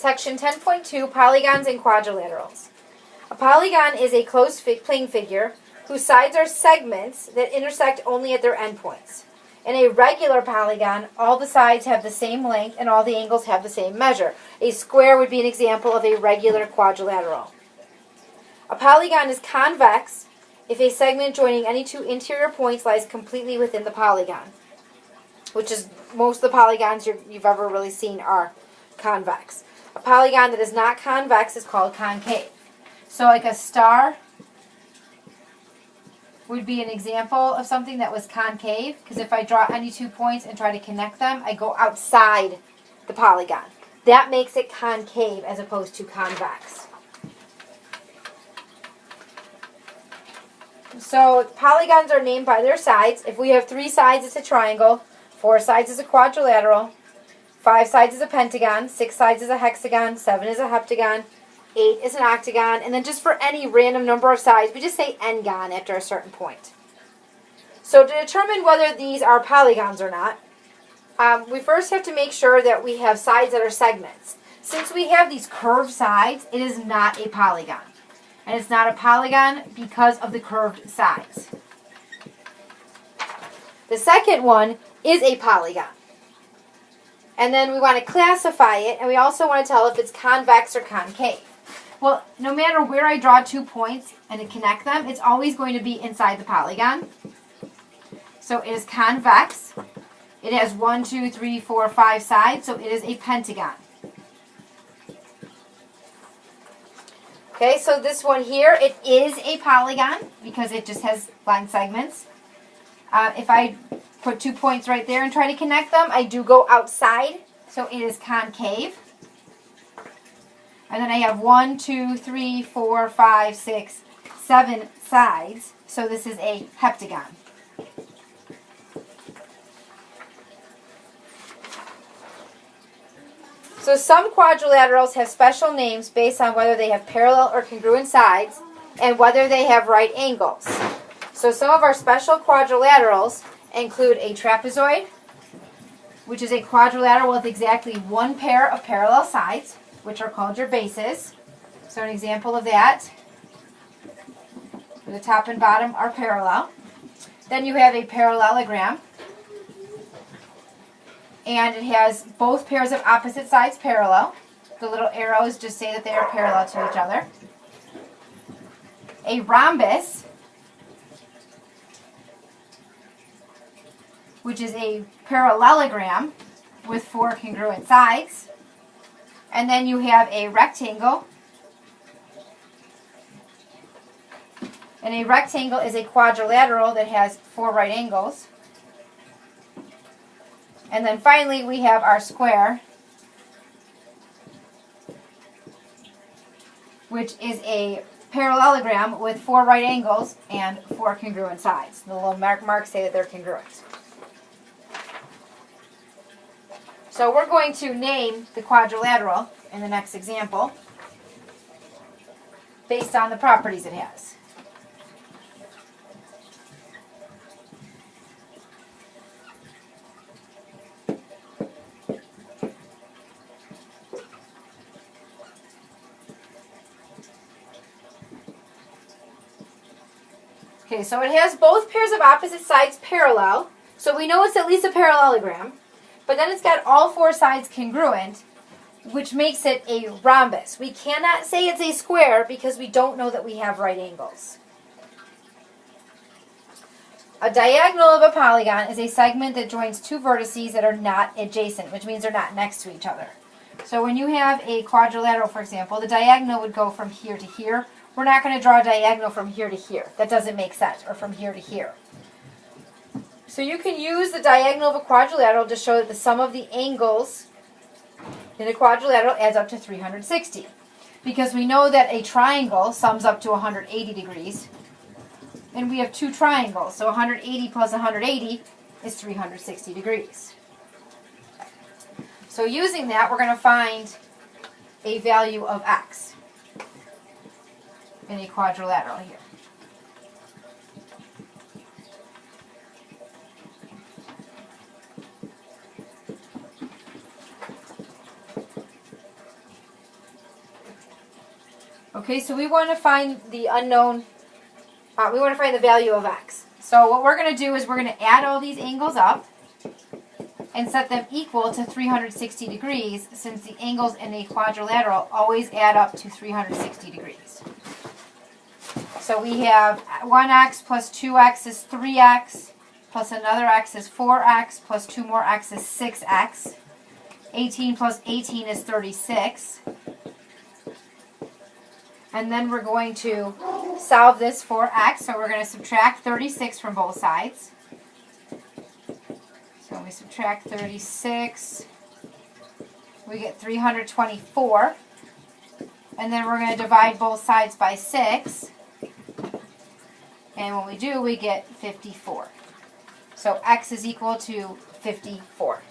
Section 10.2, Polygons and Quadrilaterals. A polygon is a closed plane figure whose sides are segments that intersect only at their endpoints. In a regular polygon, all the sides have the same length and all the angles have the same measure. A square would be an example of a regular quadrilateral. A polygon is convex if a segment joining any two interior points lies completely within the polygon, which is most of the polygons you've ever really seen are convex. A polygon that is not convex is called concave. So like a star would be an example of something that was concave, because if I draw any 2 points and try to connect them, I go outside the polygon. That makes it concave as opposed to convex. So polygons are named by their sides. If we have 3 sides, it's a triangle. 4 sides is a quadrilateral. 5 sides is a pentagon. 6 sides is a hexagon. 7 is a heptagon. 8 is an octagon. And then just for any random number of sides, we just say n-gon after a certain point. So to determine whether these are polygons or not, we first have to make sure that we have sides that are segments. Since we have these curved sides, it is not a polygon. And it's not a polygon because of the curved sides. The second one is a polygon. And then we want to classify it, and we also want to tell if it's convex or concave. Well, no matter where I draw 2 points and to connect them, it's always going to be inside the polygon. So it is convex. It has 1, 2, 3, 4, 5 sides, so it is a pentagon. Okay, so this one here, it is a polygon because it just has line segments. If I put 2 points right there and try to connect them, I do go outside, so it is concave. And then I have 1, 2, 3, 4, 5, 6, 7 sides, so this is a heptagon. So some quadrilaterals have special names based on whether they have parallel or congruent sides and whether they have right angles. So some of our special quadrilaterals include a trapezoid, which is a quadrilateral with exactly 1 pair of parallel sides, which are called your bases. So an example of that, the top and bottom are parallel. Then you have a parallelogram, and it has both pairs of opposite sides parallel. The little arrows just say that they are parallel to each other. A rhombus, which is a parallelogram with 4 congruent sides. And then you have a rectangle. And a rectangle is a quadrilateral that has 4 right angles. And then finally we have our square, which is a parallelogram with 4 right angles and 4 congruent sides. The little marks say that they're congruent. So we're going to name the quadrilateral in the next example based on the properties it has. Okay, so it has both pairs of opposite sides parallel, so we know it's at least a parallelogram, but then it's got all 4 sides congruent, which makes it a rhombus. We cannot say it's a square because we don't know that we have right angles. A diagonal of a polygon is a segment that joins 2 vertices that are not adjacent, which means they're not next to each other. So when you have a quadrilateral, for example, the diagonal would go from here to here. We're not going to draw a diagonal from here to here. That doesn't make sense, or from here to here. So you can use the diagonal of a quadrilateral to show that the sum of the angles in a quadrilateral adds up to 360. Because we know that a triangle sums up to 180 degrees. And we have 2 triangles, so 180 plus 180 is 360 degrees. So using that, we're going to find a value of x in a quadrilateral here. Okay, so we want to find the unknown, we want to find the value of x. So what we're going to do is we're going to add all these angles up and set them equal to 360 degrees, since the angles in a quadrilateral always add up to 360 degrees. So we have 1x plus 2x is 3x, plus another x is 4x, plus 2 more x is 6x. 18 plus 18 is 36. And then we're going to solve this for x, so we're going to subtract 36 from both sides. So we subtract 36, we get 324. And then we're going to divide both sides by 6. And when we do, we get 54. So x is equal to 54.